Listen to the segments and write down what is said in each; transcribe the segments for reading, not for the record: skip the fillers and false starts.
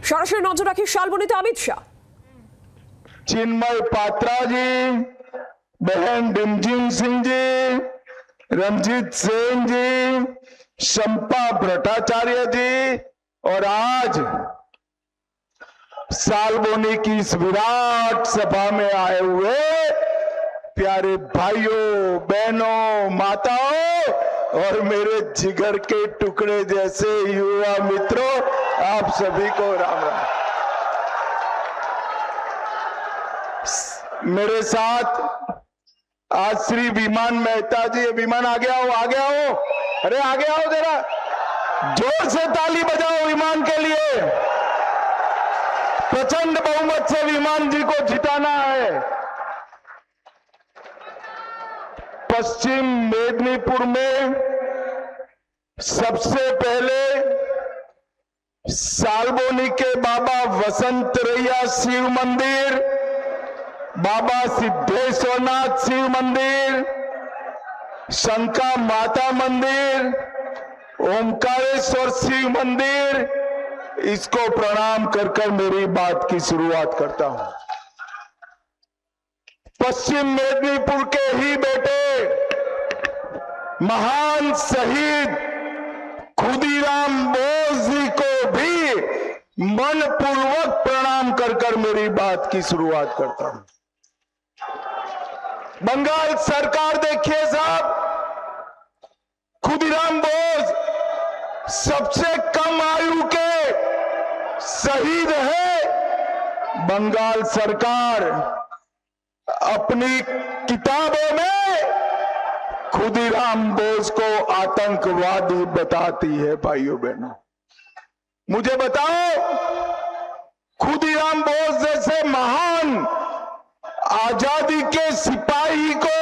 সরাসরি নজর রাখি শালবনীতে अमित शाह। चिन्मय पात्रा जी, बहन डिमजिम सिंह जी, रंजीत सेन जी, शंपा भट्टाचार्य जी और आज सालबोनी की इस विराट सभा में आए हुए प्यारे भाइयों, बहनों, माताओं और मेरे जिगर के टुकड़े जैसे युवा मित्रों, आप सभी को राम राम। मेरे साथ आज श्री विमान मेहता जी, विमान आ गया हो, आ गया हो, अरे आ गया हो, जरा जोर से ताली बजाओ विमान के लिए। प्रचंड बहुमत से विमान जी को जिताना है। पश्चिम मेदिनीपुर में सबसे पहले सालबोनी के बाबा वसंतरैया शिव मंदिर, बाबा सिद्धेश्वरनाथ शिव मंदिर, शंका माता मंदिर, ओमकारेश्वर शिव मंदिर, इसको प्रणाम कर कर मेरी बात की शुरुआत करता हूं। पश्चिम मेदिनीपुर के ही बेटे महान शहीद खुदीराम बोस जी को भी मनपूर्वक प्रणाम कर कर मेरी बात की शुरुआत करता हूं। बंगाल सरकार देखिए साहब, खुदीराम बोस सबसे कम आयु के शहीद है। बंगाल सरकार अपनी किताबों में खुदीराम बोस को आतंकवादी बताती है। भाइयों बहनों, मुझे बताओ, खुदीराम बोस जैसे महान आजादी के सिपाही को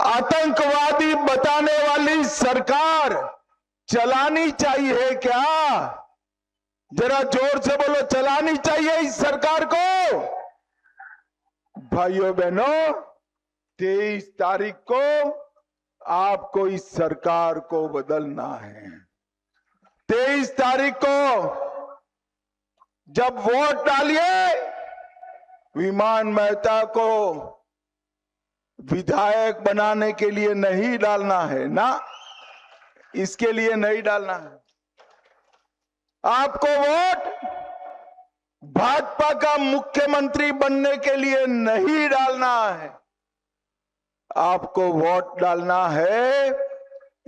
आतंकवादी बताने वाली सरकार चलानी चाहिए क्या? जरा जोर से बोलो, चलानी चाहिए इस सरकार को? भाइयों बहनों, 23 तारीख को आपको इस सरकार को बदलना है। 23 तारीख को जब वोट डालिए, विमान मेहता को विधायक बनाने के लिए नहीं डालना है ना, इसके लिए नहीं डालना है। आपको वोट भाजपा का मुख्यमंत्री बनने के लिए नहीं डालना है। आपको वोट डालना है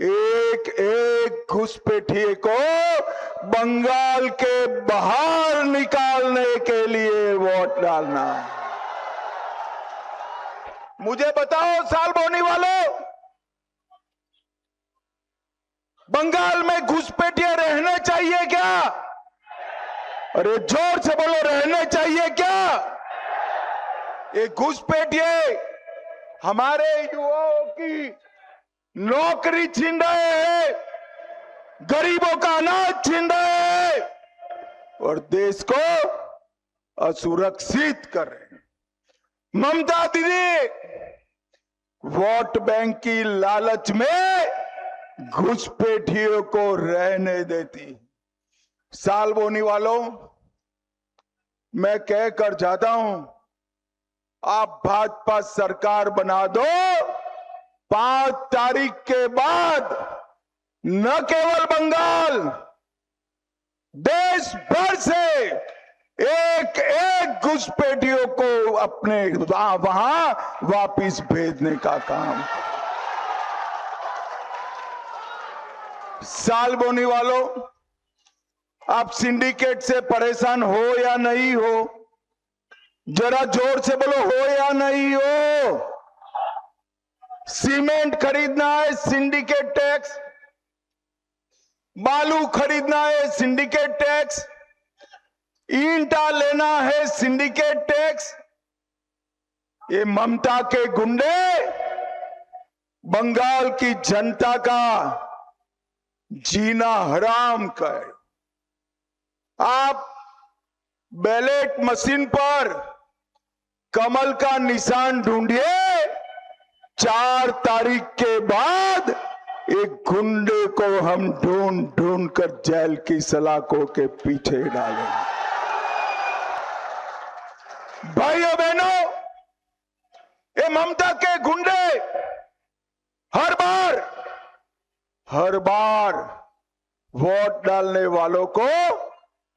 एक एक घुसपैठिए को बंगाल के बाहर निकालने के लिए वोट डालना है। मुझे बताओ सालबोनी वालों, बंगाल में घुसपैठिए रहने चाहिए क्या? अरे जोर से बोलो, रहने चाहिए क्या? ये घुसपैठिए हमारे युवाओं की नौकरी छीन रहे हैं, गरीबों का अनाज छीन रहे हैं और देश को असुरक्षित कर रहे हैं। ममता दीदी वोट बैंक की लालच में घुसपैठियों को रहने देती। सालबोनी वालों, मैं कहकर जाता हूं, आप भाजपा सरकार बना दो। 5 तारीख के बाद न केवल बंगाल, देश भर से एक एक घुसपैठियों को अपने वहां वापिस भेजने का काम। सालबोनी वालों, आप सिंडिकेट से परेशान हो या नहीं हो? जरा जोर से बोलो, हो या नहीं हो? सीमेंट खरीदना है, सिंडिकेट टैक्स। बालू खरीदना है, सिंडिकेट टैक्स। ईंटा लेना है, सिंडिकेट टैक्स। ये ममता के गुंडे बंगाल की जनता का जीना हराम कर। आप बैलेट मशीन पर कमल का निशान ढूंढिए, 4 तारीख के बाद एक गुंडे को हम ढूंढ ढूंढ कर जेल की सलाखों के पीछे डालेंगे। भाइयों बहनों, ये ममता के गुंडे हर बार वोट डालने वालों को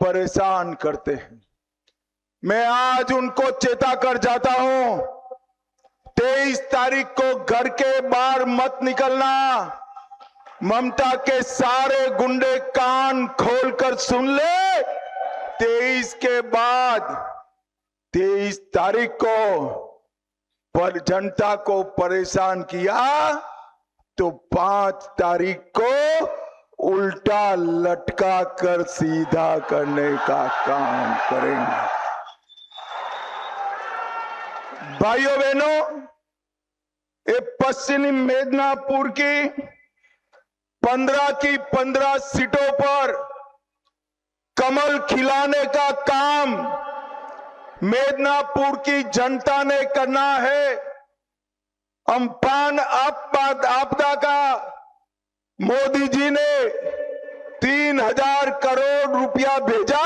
परेशान करते हैं। मैं आज उनको चेता कर जाता हूं, 23 तारीख को घर के बाहर मत निकलना। ममता के सारे गुंडे कान खोलकर सुन ले, 23 के बाद 23 तारीख को पर जनता को परेशान किया तो 5 तारीख को उल्टा लटका कर सीधा करने का काम करेंगे। भाइयों बहनों, ये पश्चिमी मिदनापुर की 15 की 15 सीटों पर कमल खिलाने का काम मिदनापुर की जनता ने करना है। अम्फान आपदा का मोदी जी ने 3000 करोड़ रुपया भेजा,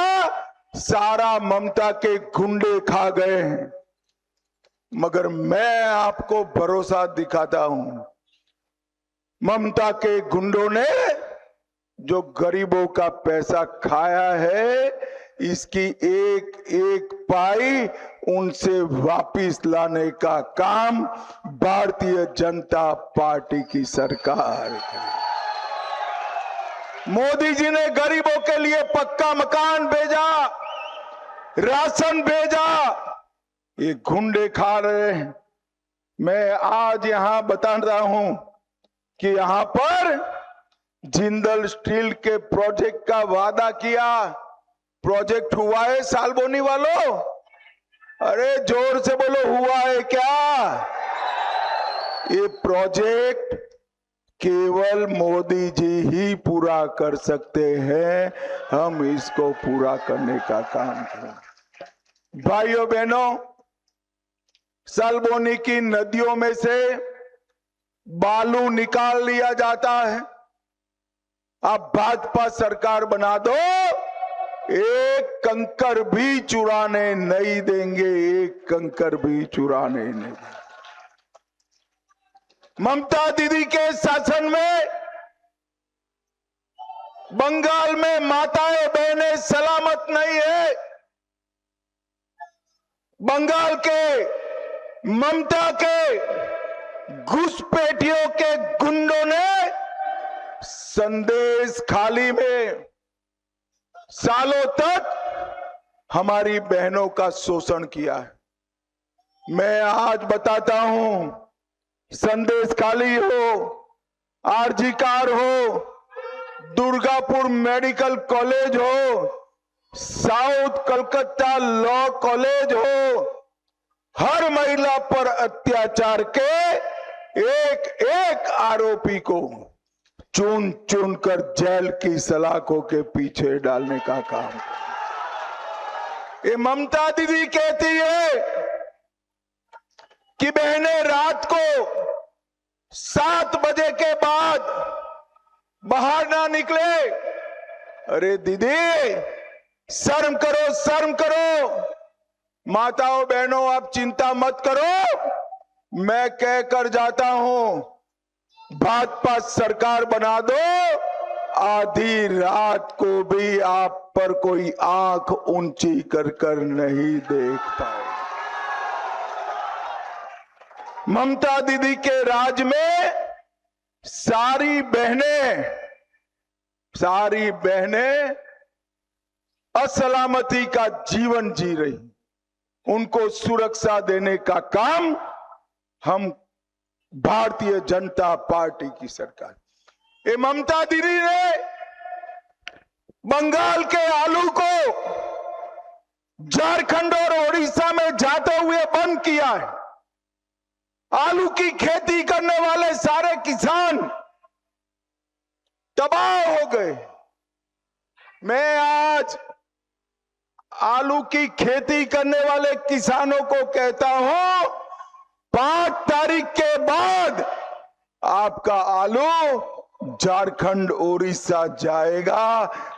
सारा ममता के गुंडे खा गए हैं। मगर मैं आपको भरोसा दिखाता हूं, ममता के गुंडों ने जो गरीबों का पैसा खाया है, इसकी एक एक पाई उनसे वापिस लाने का काम भारतीय जनता पार्टी की सरकार करेगी। मोदी जी ने गरीबों के लिए पक्का मकान भेजा, राशन भेजा, ये गुंडे खा रहे हैं। मैं आज यहां बता रहा हूं कि यहां पर जिंदल स्टील के प्रोजेक्ट का वादा किया, प्रोजेक्ट हुआ है सालबोनी वालों? अरे जोर से बोलो, हुआ है क्या? ये प्रोजेक्ट केवल मोदी जी ही पूरा कर सकते हैं, हम इसको पूरा करने का काम करें। भाइयों बहनों, सालबोनी की नदियों में से बालू निकाल लिया जाता है। आप भाजपा सरकार बना दो, एक कंकर भी चुराने नहीं देंगे, एक कंकर भी चुराने नहीं देंगे। ममता दीदी के शासन में बंगाल में माताएं बहनें सलामत नहीं है। बंगाल के ममता के घुसपैठियों के गुंडों ने संदेश खाली में सालों तक हमारी बहनों का शोषण किया है। मैं आज बताता हूं, संदेश खाली हो, आरजी कार हो, दुर्गापुर मेडिकल कॉलेज हो, साउथ कलकत्ता लॉ कॉलेज हो, हर महिला पर अत्याचार के एक एक आरोपी को चुन चुन कर जेल की सलाखों के पीछे डालने का काम। ये ममता दीदी कहती है कि बहनें रात को 7 बजे के बाद बाहर ना निकले। अरे दीदी, शर्म करो, शर्म करो। माताओं बहनों, आप चिंता मत करो, मैं कह कर जाता हूं, भाजपा सरकार बना दो, आधी रात को भी आप पर कोई आंख ऊंची कर कर नहीं देख पाए। ममता दीदी के राज में सारी बहनें असलामती का जीवन जी रही। उनको सुरक्षा देने का काम हम भारतीय जनता पार्टी की सरकार। ये ममता दीदी ने बंगाल के आलू को झारखंड और ओडिशा में जाते हुए बंद किया है। आलू की खेती करने वाले सारे किसान तबाह हो गए। मैं आज आलू की खेती करने वाले किसानों को कहता हूं, 5 तारीख के बाद आपका आलू झारखंड उड़ीसा जाएगा,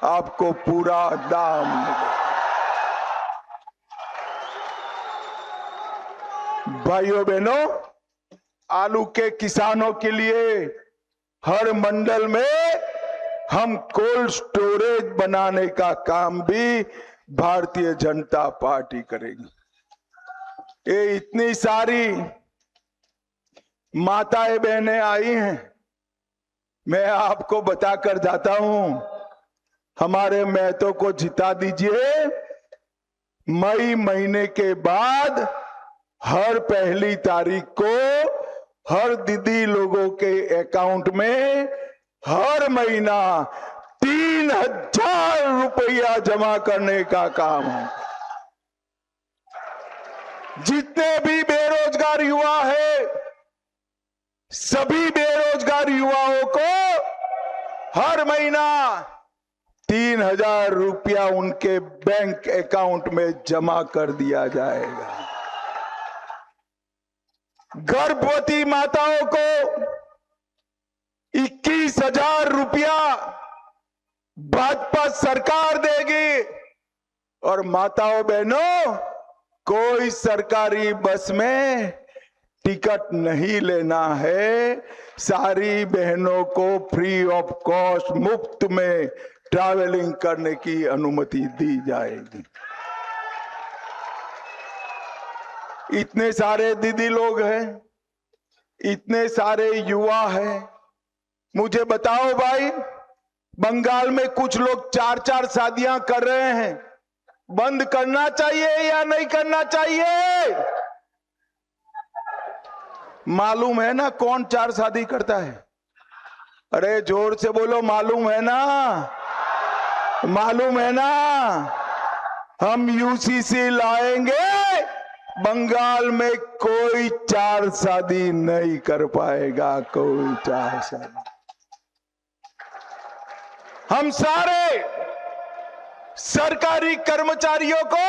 आपको पूरा दाम मिलेगा। भाइयों बहनों, आलू के किसानों के लिए हर मंडल में हम कोल्ड स्टोरेज बनाने का काम भी भारतीय जनता पार्टी करेगी। ये इतनी सारी माताएं बहनें आई हैं, मैं आपको बताकर जाता हूं, हमारे महतो को जिता दीजिए। मई महीने के बाद हर पहली तारीख को हर दीदी लोगों के अकाउंट में हर महीना 3,000 रुपया जमा करने का काम है। जितने भी बेरोजगार युवा है, सभी बेरोजगार युवाओं को हर महीना 3,000 रुपया उनके बैंक अकाउंट में जमा कर दिया जाएगा। गर्भवती माताओं को 21,000 रुपया भाजपा सरकार देगी। और माताओं बहनों, कोई सरकारी बस में टिकट नहीं लेना है, सारी बहनों को फ्री ऑफ कॉस्ट मुफ्त में ट्रैवलिंग करने की अनुमति दी जाएगी। इतने सारे दीदी लोग हैं, इतने सारे युवा हैं, मुझे बताओ भाई, बंगाल में कुछ लोग 4-4 शादियां कर रहे हैं, बंद करना चाहिए या नहीं करना चाहिए? मालूम है ना कौन 4 शादी करता है? अरे जोर से बोलो, मालूम है ना? मालूम है ना? हम यूसीसी लाएंगे, बंगाल में कोई 4 शादी नहीं कर पाएगा, कोई 4 शादी। हम सारे सरकारी कर्मचारियों को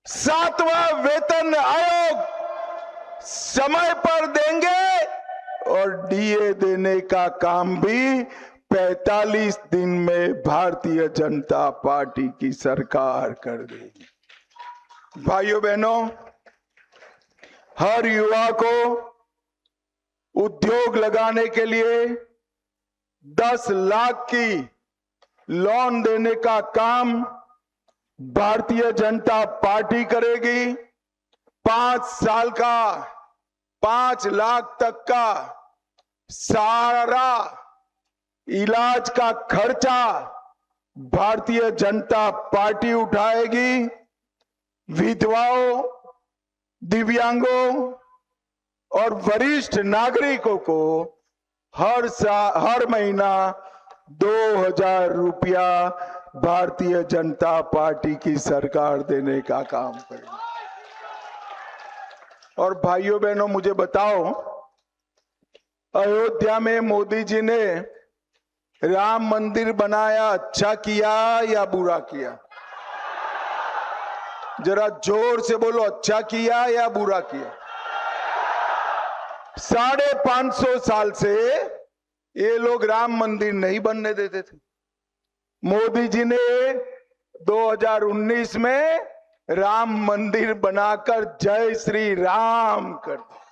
7वां वेतन आयोग समय पर देंगे और डीए देने का काम भी 45 दिन में भारतीय जनता पार्टी की सरकार कर देगी। भाइयों बहनों, हर युवा को उद्योग लगाने के लिए 10 लाख की लोन देने का काम भारतीय जनता पार्टी करेगी। 5 साल का 5 लाख तक का सारा इलाज का खर्चा भारतीय जनता पार्टी उठाएगी। विधवाओं, दिव्यांगों और वरिष्ठ नागरिकों को हर महीना 2,000 रुपया भारतीय जनता पार्टी की सरकार देने का काम करेगी। और भाइयों बहनों, मुझे बताओ, अयोध्या में मोदी जी ने राम मंदिर बनाया, अच्छा किया या बुरा किया? जरा जोर से बोलो, अच्छा किया या बुरा किया? 550 साल से ये लोग राम मंदिर नहीं बनने देते थे। मोदी जी ने 2019 में राम मंदिर बनाकर जय श्री राम कर दिया।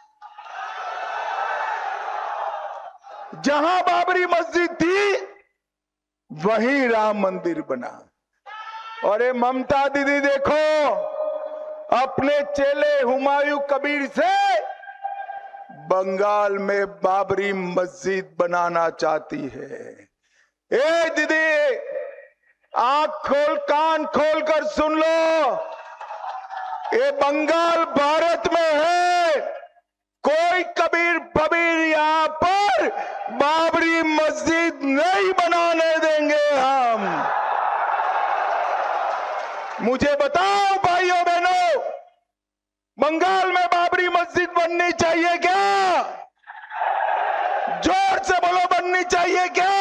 जहां बाबरी मस्जिद थी वहीं राम मंदिर बना। और ये ममता दीदी देखो, अपने चेले हुमायूं कबीर से बंगाल में बाबरी मस्जिद बनाना चाहती है। ए दीदी, आंख खोल, कान खोल कर सुन लो, ये बंगाल भारत में है। कोई कबीर फबीर यहां पर बाबरी मस्जिद नहीं बनाने देंगे हम। मुझे बताओ भाइयों बहनों, बंगाल में बाबरी मस्जिद बननी चाहिए क्या? जोर से बोलो, बननी चाहिए क्या?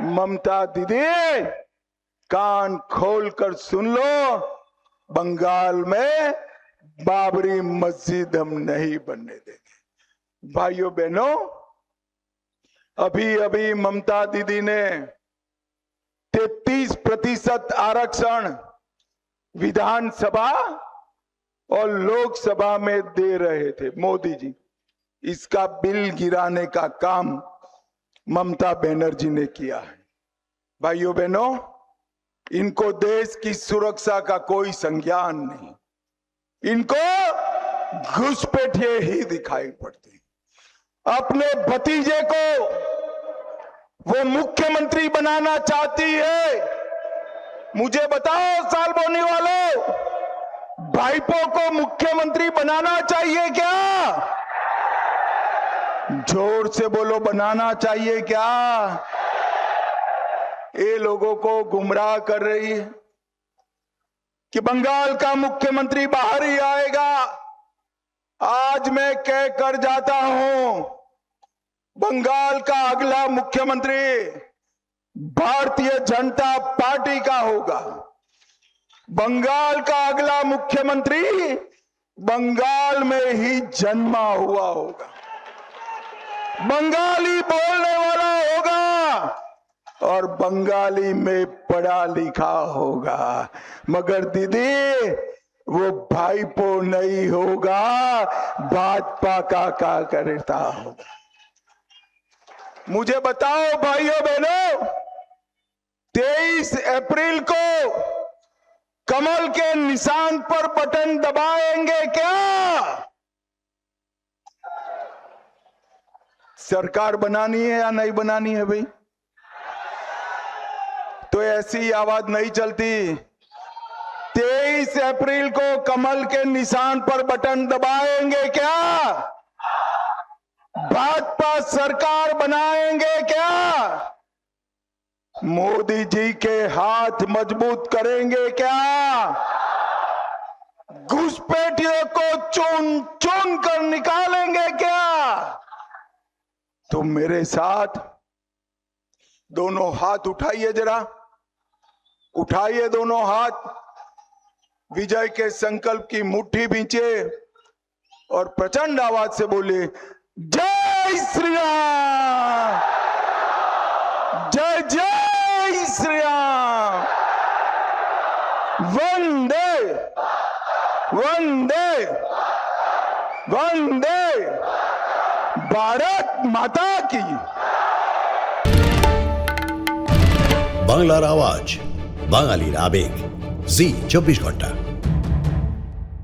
ममता दीदी, कान खोल कर सुन लो, बंगाल में बाबरी मस्जिद हम नहीं बनने देंगे। भाइयों बहनों, अभी अभी ममता दीदी ने 33% आरक्षण विधानसभा और लोकसभा में दे रहे थे मोदी जी। इसका बिल गिराने का काम ममता बनर्जी ने किया है। भाइयों बहनों, इनको देश की सुरक्षा का कोई संज्ञान नहीं, इनको घुसपैठिए ही दिखाई पड़ते हैं। अपने भतीजे को वो मुख्यमंत्री बनाना चाहती है। मुझे बताओ सालबोनी वालों, भाईपो को मुख्यमंत्री बनाना चाहिए क्या? जोर से बोलो, बनाना चाहिए क्या? ये लोगों को गुमराह कर रही है कि बंगाल का मुख्यमंत्री बाहर ही आएगा। आज मैं कह कर जाता हूं, बंगाल का अगला मुख्यमंत्री भारतीय जनता पार्टी का होगा। बंगाल का अगला मुख्यमंत्री बंगाल में ही जन्मा हुआ होगा, बंगाली बोलने वाला होगा और बंगाली में पढ़ा लिखा होगा। मगर दीदी, वो भाईपो नहीं होगा, भाजपा का कार्यकर्ता होगा। मुझे बताओ भाइयों बहनों, 23 अप्रैल को कमल के निशान पर बटन दबाएंगे क्या? सरकार बनानी है या नहीं बनानी है भाई? तो ऐसी आवाज नहीं चलती। 23 अप्रैल को कमल के निशान पर बटन दबाएंगे क्या? भाजपा सरकार बनाएंगे क्या? मोदी जी के हाथ मजबूत करेंगे क्या? घुसपैठियों को चुन चुन कर निकालेंगे क्या? तो मेरे साथ दोनों हाथ उठाइए, जरा उठाइए दोनों हाथ, विजय के संकल्प की मुट्ठी भींचे और प्रचंड आवाज से बोले, जय श्री राम, जय जय श्री राम, वंदे वंदे वंदे भारत माता की। বাংলার আওয়াজ, বাঙালির আবেগ, জি 24 ঘন্টা।